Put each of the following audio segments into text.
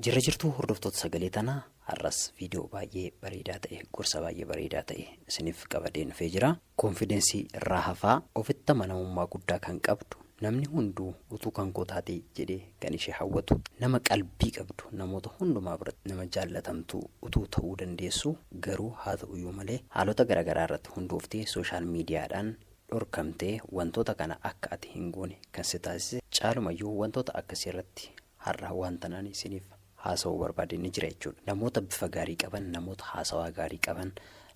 Jirra jirtuu hordoftoota sagalee tanaa har'as viidiyoo baay'ee bareedaa ta'e gorsa baay'ee bareedaa ta'e isiniif qabadee dhufee jira. Koonfidensii irraa hafaa ofitti amanamummaa guddaa kan qabdu namni hunduu utuu kan koo taatee jedhee kan ishee hawwatu nama qalbii qabdu namoota hundumaa biratti nama jaallatamtu utuu ta'uu dandeessu garuu haa ta'uyyuu malee haalota garaagaraa irratti hundooftee sooshaal miidiyaadhaan dhorkamtee wantoota kana akka ati hin goone kan si taasise caalumayyuu wantoota akkasii irratti har'a wanta naan isiniif haasawuu barbaadeen ni jira jechuudha. Namoota bifa gaarii qaban, namoota haasawaa gaarii qaban,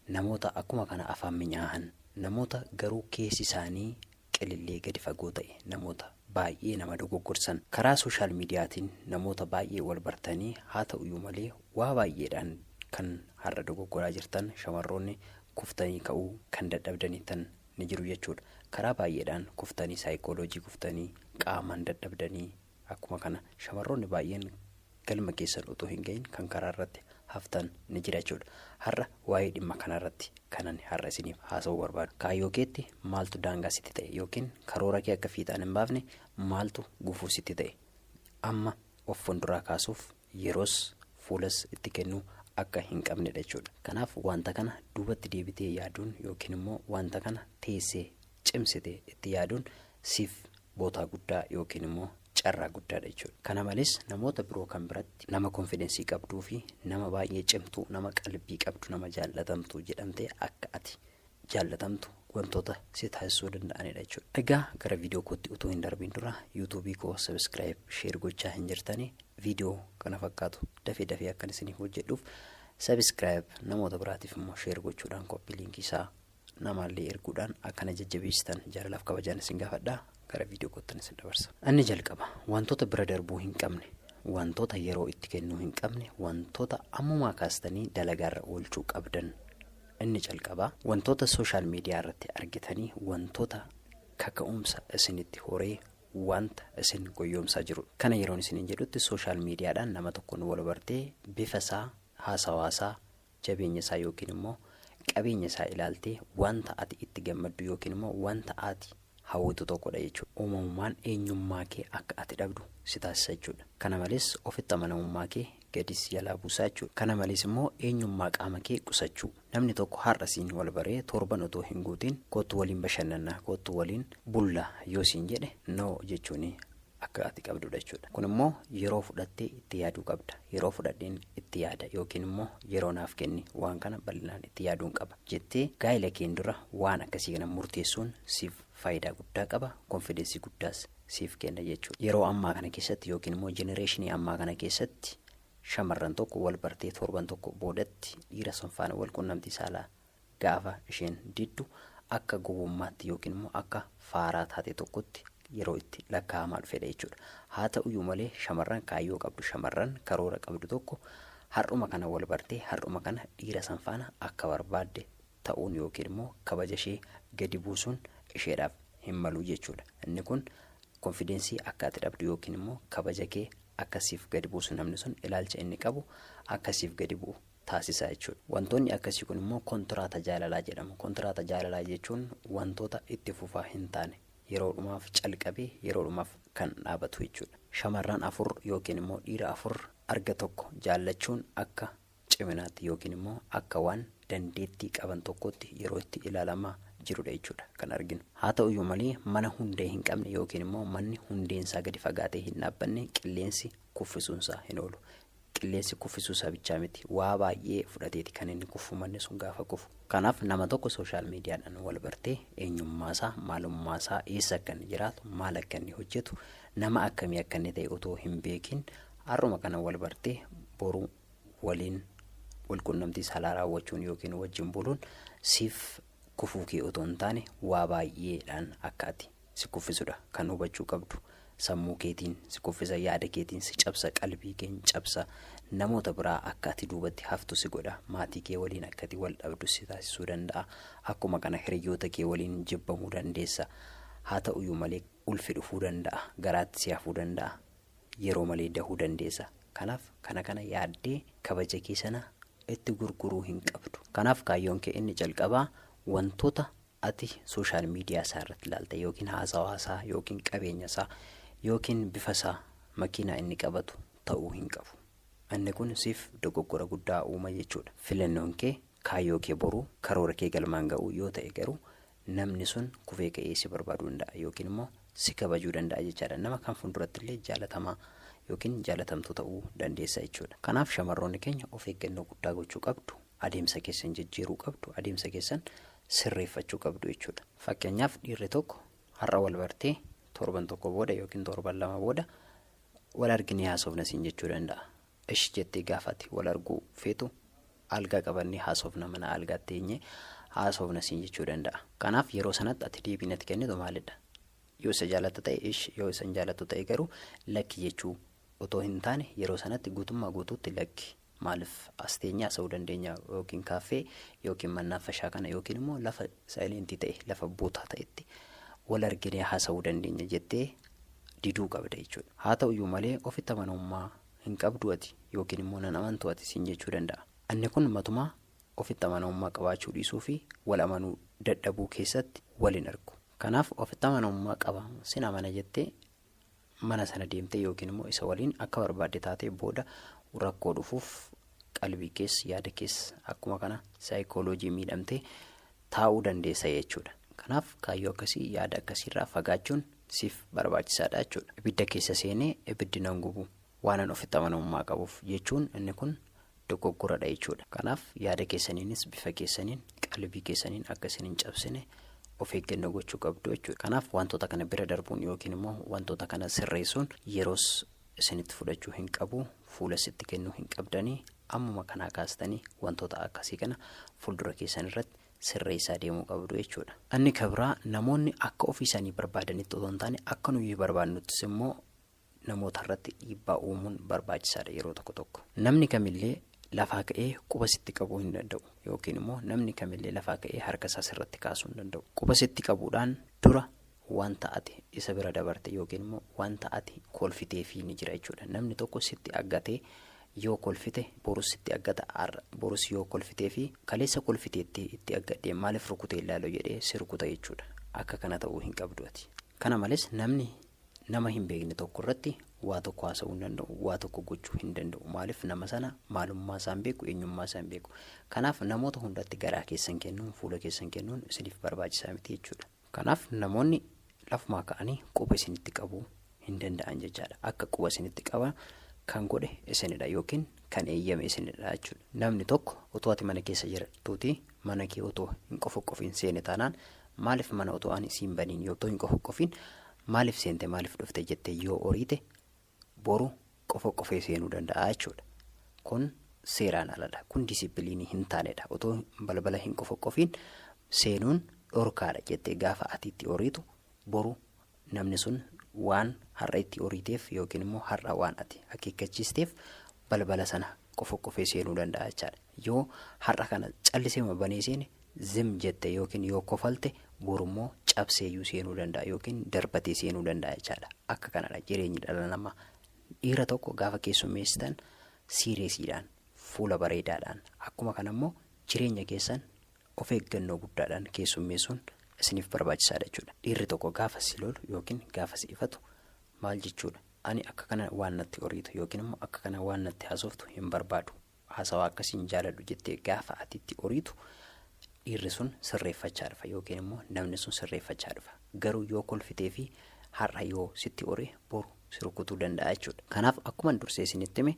namoota akkuma kana afaan mi'aahan, namoota garuu keessi isaanii qilillee gadi fagoo ta'e, namoota baay'ee nama dogoggorsan karaa sooshaal miidiyaatiin namoota baay'ee wal bartanii haa ta'uyyuu malee waa baay'eedhaan kan har'a dogoggoraa jirtan shamarroonni kuftanii ka'uu kan dadhabdaniitan ni jiru jechuudha. Karaa baay'eedhaan kuftanii saayikooloojii kuftanii qaamaan dadhabdanii akkuma kana shamarroonni baay'een galma keessan utuu hin gahin kan karaa irratti haftan ni jira jechuudha. Har'a waa'ee dhimma kana irratti kanan har'a isiniif haasawuu barbaadu. Kaayyoo keetti maaltu daangaa sitti ta'e yookiin karoora kee akka fiixaan hin baafne maaltu gufuu sitti ta'e amma of fuulduraa kaasuuf yeroos fuulas itti kennuu akka hin qabnedha jechuudha. Kanaaf wanta kana duubatti deebitee yaaduun yookiin immoo wanta kana teessee cimsitee itti yaaduun siif bootaa guddaa yookiin immoo carraa guddaadha jechuudha. Kana malees namoota biroo kan biratti nama koonfidensii qabduu fi nama baay'ee cimtuu, nama qalbii qabdu, nama jaallatamtu jedhamtee akka ati jaallatamtu wantoota si taasisuu danda'anidha jechuudha. Egaa gara viidiyoo kootti utuu hin darbiin dura yuutuubii koo sabiskiraayib sheer gochaa hin jirtanii viidiyoo kana fakkaatu dafee akkan isiniif hojjedhuuf sabiskiraayib namoota biraatiif immoo sheer gochuudhaan koppii liinkii isaa namaallee erguudhaan akkana jajjabeessitan jaalalaaf kabajaan isin gaafadhaa. Gara viidiyoo kootti isin dabarsa. Inni jalqaba wantoota bira darbuu hin qabne, wantoota yeroo itti kennuu hin qabne, wantoota ammumaa kaastanii dalagaarra oolchuu qabdan. Inni jalqaba wantoota sooshaal miidiyaa irratti argitanii wantoota kaka'umsa isinitti horee wanta isin goyoomsaa jiru. Kana yeroon isiniin jedhutti sooshaal miidiyaadhaan nama tokkoon wal bartee bifa isaa, haasawaasaa, jabeenya isaa yookiin immoo qabeenya isaa ilaaltee wanta ati itti gammaddu yookiin immoo wanta ati hawwitu tokkodha jechuudha. Uumamumaan eenyummaa kee akka ati dhabdu si taasisa jechuudha. Kana malees ofitti amanamummaa kee gadis jalaa buusaa jechuudha. Kana malees immoo eenyummaa qaama kee qusachuu. Namni tokko har'a siin wal baree torban otoo hin guutiin kootu waliin bashannanaa, kootu waliin bullaa yoo siin jedhe noo jechuuni akka ati qabdudha jechuudha. Kun immoo yeroo fudhattee itti yaaduu qabda. Yeroo fudhadheen itti yaada yookiin immoo yeroo naaf kenni waan kana bal'inaan itti yaaduun qaba jettee gaa'ila keen dura waan akkasii kana murteessuun siif faayidaa guddaa qaba. Koonfidensii guddaas siif kenna jechuudha. Yeroo ammaa kana keessatti yookiin immoo jenereeshinii ammaa kana keessatti shamarran tokko wal bartee torban tokko boodatti dhiira sun faana wal quunnamtii saalaa gaafa isheen diddu akka gowwummaatti yookiin immoo akka faaraa taate tokkotti yeroo itti lakkaa'amaa dhufedha jechuudha. Haa ta'uyyuu malee shamarran kaayyoo qabdu, shamarran karoora qabdu tokko har'uma kana wal bartee har'uma kana dhiira san faana akka barbaadde ta'uun yookiin immoo kabaja ishee gadi buusuun isheedhaaf hin malu jechuudha. Inni kun koonfidensii akka ati dhabdu yookiin immoo kabaja kee akkasiif gadi buusu namni sun ilaalcha inni qabu akkasiif gadi bu'u taasisa jechuudha. Wantoonni akkasii kun immoo kontiraata jaalalaa jedhamu. Kontiraata jaalalaa jechuun wantoota itti fufaa hin taane yeroodhumaaf calqabee yeroodhumaaf kan dhaabatu jechuudha. Shamarran afur yookiin immoo dhiira afur arga tokko jaallachuun akka ciminaatti yookiin immoo akka waan dandeettii qaban tokkotti yeroo itti ilaalamaa jirudha jechuudha kan arginu. Haa ta'uyyuu malee mana hundee hin qabne yookiin immoo manni hundeensaa gadi fagaatee hin dhaabbanne qilleensi kuffisuunsaa hin oolu. Qilleensi kuffisuusaa bichaa miti waa baay'ee fudhateeti kan inni kuffu manni sun gaafa kufu. Kanaaf nama tokko sooshaal miidiyaadhaan wal bartee eenyummaasaa, maalummaasaa, eessa akka inni jiraatu, maal akka inni hojjetu, nama akkamii akka inni ta'e otoo hin beekin har'uma kana wal bartee boruu waliin wal quunnamtii saalaa raawwachuun yookiin wajjin buluun siif kufuu kee otoo hin taane waa baay'eedhaan akka ati si kuffisudha kan hubachuu qabdu. Sammuu keetiin si kuffisa, yaada keetiin si cabsa, qalbii keen cabsa, namoota biraa akka ati duubatti haftu si godha, maatii kee waliin akka ati wal dhabdu si taasisuu danda'a. Akkuma kana hiriyoota kee waliin jibbamuu dandeessa. Haa ta'uyyuu malee ulfi dhufuu danda'a, garaatti si hafuu danda'a, yeroo malee dahuu dandeessa. Kanaaf kana yaaddee kabaja kee sana itti gurguruu hin qabdu. Kanaaf kaayyoon kee inni jalqabaa wantoota ati sooshaal miidiyaa isaa irratti ilaalte yookiin haasawaasaa yookiin qabeenya isaa yookiin bifa isaa makiinaa inni qabatu ta'uu hin qabu. Inni kun siif dogoggora guddaa uuma jechuudha. Filannoon kee kaayyoo kee boruu karoora kee galmaan ga'uu yoo ta'e garuu namni sun kufee ka'ee si barbaaduu danda'a yookiin immoo si kabajuu danda'a jechaadha. Nama kan fuulduratti illee jaalatamaa yookiin jaalatamtuu ta'uu dandeessa jechuudha. Kanaaf shamarroonni keenya of eeggannoo guddaa gochuu qabdu. Adeemsa keessan jijjiiruu qabdu. Adeemsa keessan sirreeffachuu qabdu jechuudha. Fakkeenyaaf dhiirri tokko har'a wal bartee torban tokko booda yookiin torban lama booda wal arginee haasofna siin jechuu danda'a. Ishi jettee gaafatti wal arguu feetu algaa qabannee haasofna mana algaatti eenyee haasofna siin jechuu danda'a. Kanaaf yeroo sanatti ati deebii natti kennitu maalidha? Yoo isa jaallatu ta'e ishi, yoo isa hin jaallatu ta'e garuu lakki jechuu otoo hin taane yeroo sanatti guutummaa guutuutti lakki. Maaliif as teenyee haasa'uu dandeenya yookiin kaaffee yookiin mannaaffashaa kana yookiin immoo lafa saayilentii ta'e lafa bootaa ta'etti wal arginee haasa'uu dandeenya jettee diduu qabda jechuudha. Haa ta'uyyuu malee ofitti amanamummaa hin qabdu ati yookiin immoo nan amantu ati siin jechuu danda'a. Inni kun matumaa ofitti amanamummaa qabaachuu dhiisuu fi wal amanuu dadhabuu keessatti waliin argu. Kanaaf ofitti amanamummaa qaba sin amana jettee mana sana deemtee yookiin immoo isa waliin akka barbaadde taatee booda rakkoo dhufuuf qalbii keessa yaada keessa akkuma kana saayikooloojii miidhamtee taa'uu dandeessa jechuudha. Kanaaf kaayyoo akkasii yaada akkasiirraa fagaachuun siif barbaachisaadha jechuudha. Ibidda keessa seenee ibiddi nan gubu waanan ofitti amanamummaa qabuuf jechuun inni kun dogoggoradha jechuudha. Kanaaf yaada keessaniinis bifa keessaniin qalbii keessaniin akkasiin hin cabsine of eeggannoo gochuu qabdu jechuudha. Kanaaf wantoota kana bira darbuun yookiin immoo wantoota kana sirreessuun yeroos isinitti fudhachuu hin qabu, fuula sitti kennuu hin qabdanii ammuma kanaa kaastanii wantoota akkasii kana fuuldura keessan irratti sirreessaa deemuu qabdu jechuudha. Inni kabraa namoonni akka ofii isaanii barbaadanitti otoo hin taane akka nuyi barbaadnuttis immoo namoota irratti dhiibbaa uumuun barbaachisaadha yeroo tokko tokko. Namni kamillee lafaa ka'ee quba sitti qabuu hin danda'u yookiin immoo namni kamillee lafaa ka'ee harka isaa sirratti kaasuu hin danda'u. Quba sitti qabuudhaan dura wanta ati isa bira dabarte yookiin immoo wanta ati kolfitee fi ni jira jechuudha. Namni tokko sitti aggatee yoo kolfite borus sitti aggata borus yoo kolfitee fi kaleessa kolfiteetti itti aggadhee maaliif rukutee ilaaloo jedhee si rukuta jechuudha. Akka kana ta'uu hin qabdu ati. Kana malees namni nama hin beekne tokko irratti waa tokko haasa'uu hin danda'u, waa tokko gochuu hin danda'u. Maaliif nama sana maalummaa isaan beeku, eenyummaa isaan beeku. Kanaaf namoota hundatti garaa keessan kennuun, fuula keessan kennuun isiniif barbaachisaa miti jechuudha. Kanaaf namoonni lafumaa ka'anii quba isinitti qabuu hin danda'an jechaadha. Akka quba isinitti qaban kan godhe isinidha yookiin kan eeyyame isinidha jechuudha. Namni tokko otoo ati mana keessa jirtuuti mana kee otoo hin qofoqqofiin seene taanaan maaliif mana otoo ani siin baniin yoo hin qofoqqofiin maaliif seente maaliif dhufte jettee yoo oriite boru qofoqqofee seenuu danda'a jechuudha. Kun seeraan aladha. Kun disiipiliinii hin taanedha. Otoo balbala hin qofoqqofiin seenuun dhorkaadha jettee gaafa ati itti oriitu boru namni sun waan har'a itti oriiteef yookiin immoo har'a waan ati akeekkachiisteef balbala sana qofoqqofee seenuu danda'a jechaadha. Yoo har'a kana callisee banee seene zim jette yookiin yoo kofalte borummoo cabseeyyuu seenuu danda'a yookiin darbatee seenuu danda'a jechaadha. Akka kanadha jireenyi dhala namaa. Dhiira tokko gaafa keessummeessitan siireesiidhaan fuula bareedaadhaan akkuma kanammoo jireenya keessan of eeggannoo guddaadhaan keessummeessuun isiniif barbaachisaadha jechuudha. Dhiirri tokko gaafa si lolu yookiin gaafa si ifatu maal jechuudha? Ani akka kana waan natti oriitu yookiin immoo akka kana waan natti haasoftu hin barbaadu. Haasawaa akkasiin jaaladhu jettee gaafa ati itti oriitu dhiirri sun sirreeffachaa dhufa yookiin immoo namni sun sirreeffachaa dhufa. Garuu yoo kolfitee fi har'a yoo sitti ore boru si rukutuu danda'a jechuudha. Kanaaf akkuma dursee isinitti hime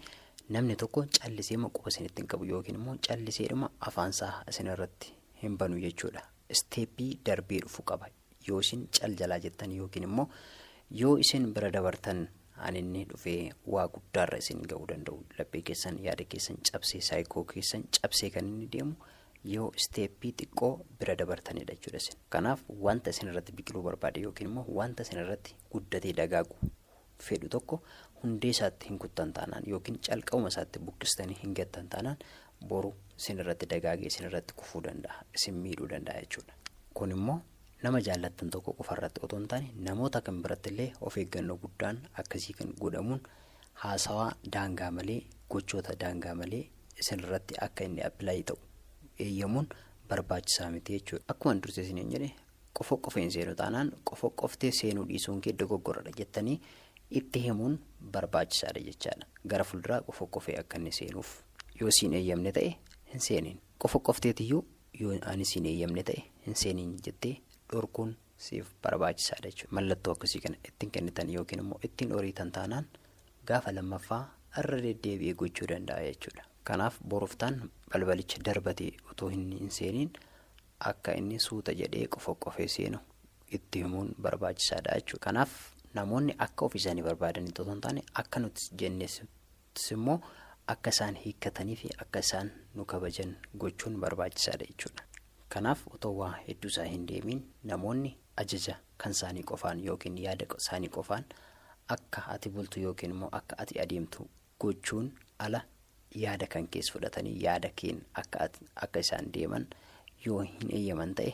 namni tokko callisee quba isinitti hin qabu yookiin immoo calliseedhuma afaansaa isinirratti hin banu jechuudha. Isteeppii darbee dhufu qaba. Yoo isin caljalaa jettan yookiin immoo yoo isin bira dabartan aninni dhufee waa guddaarra isin ga'uu danda'u. Laphee keessan yaada keessan cabsee saayikoo keessan cabsee kan inni deemu yoo isteeppii xiqqoo bira dabartanidha jechuudha isin. Kanaaf wanta isin irratti biqiluu barbaade yookiin immoo wanta isin irratti guddatee dagaagu fedhu tokko hundee isaatti hin kuttan taanaan yookiin calqabuma isaatti buqqistanii hin gattan taanaan boru isin irratti dagaagee isin irratti kufuu danda'a, isin miidhuu danda'a jechuudha. Kun immoo nama jaallattan tokko qofarratti otoo hin taane namoota kan biratti illee of eeggannoo guddaan akkasii kan godhamuun haasawaa daangaa malee gochoota daangaa malee isin irratti akka inni appilaayi ta'u eeyyamuun barbaachisaa miti jechuudha. Akkuma dursee isin jedhe qofoqqofeen seenu taanaan qofoqqoftee seenuu dhiisuun kee dogoggoradha jettanii itti himuun barbaachisaadha jechaadha. Gara fuulduraa qofoqqofee akka inni seenuuf yoo siin eeyyamne ta'e hin seenin. Qofoqqofteetiyyuu yoo ani siin eeyyamne ta'e hin seenin jettee dhorkuun siif barbaachisaadha jechuudha. Mallattoo akkasii kana ittiin kennitan yookiin immoo ittiin horiitan taanaan gaafa lammaffaa irra deddeebi'ee gochuu danda'a jechuudha. Kanaaf boroftaan balbalicha darbatee otoo hin seeniin akka inni suuta jedhee qofoqqofee seenu itti himuun barbaachisaadha jechuudha. Kanaaf namoonni akka ofii isaanii barbaadanii otoo hin taane akka nuti jennes immoo akka isaan hiikkatanii fi akka isaan nu kabajan gochuun barbaachisaadha jechuudha. Kanaaf otoo waa hedduu isaa hin deemin namoonni ajaja kan isaanii qofaan yookiin yaada isaanii qofaan akka ati bultu yookiin immoo akka ati adeemtu gochuun ala yaada kan keessa fudhatanii yaada keen akka isaan deeman yoo hin eeyyaman ta'e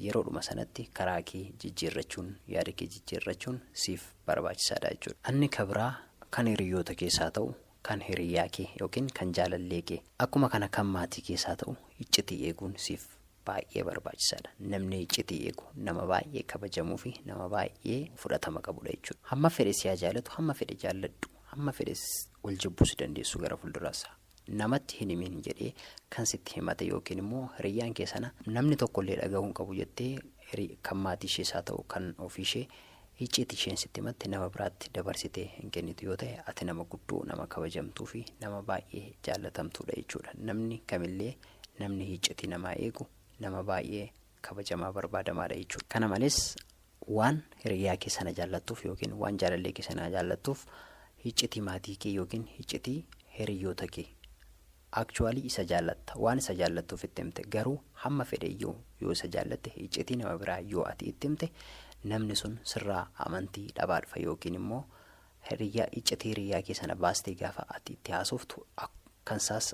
yeroodhuma sanatti karaa kee jijjiirrachuun yaada kee jijjiirrachuun siif barbaachisaadha jechuudha. Anni kabraa kan hiriyoota keessaa ta'u kan hiriyaa kee yookiin kan jaalallee kee akkuma kana kan maatii keessaa ta'u iccitii eeguun siif baay'ee barbaachisaadha. Namni iccitii eegu nama baay'ee kabajamuu fi nama baay'ee fudhatama qabudha jechuudha. Hamma fedhe si haa jaallatu, hamma fedhe jaalladhu, hamma fedhe wal jibbuus dandeessu gara fuulduraas. Namatti hin himin jedhee kan sitti himate yookiin immoo hiriyyaan kee sana namni tokkollee dhaga'uu hin qabu jettee kan maatii ishees haa ta'u kan ofii ishee iccitii isheen sitti himatte nama biraatti dabarsitee hin kennitu yoo ta'e ati nama guddoo, nama kabajamtuu fi nama baay'ee jaallatamtuudha jechuudha. Namni kamillee namni iccitii namaa eegu nama baay'ee kabajamaa barbaadamaadha jechuudha. Kana malees waan hiriyyaa kee sana jaallattuuf yookiin waan jaalallee kee sana jaallattuuf iccitii maatii kee yookiin iccitii hiriyoota kee actually isa jaallatta waan isa jaallattuuf itti himte garuu hamma fedhe yoo isa jaallatte iccitii nama biraa yoo ati itti himte namni sun sirraa amantii dhabaa dhufa yookiin immoo iccitii hiriyyaa kee sana baastee gaafa ati itti haasoftu kansaas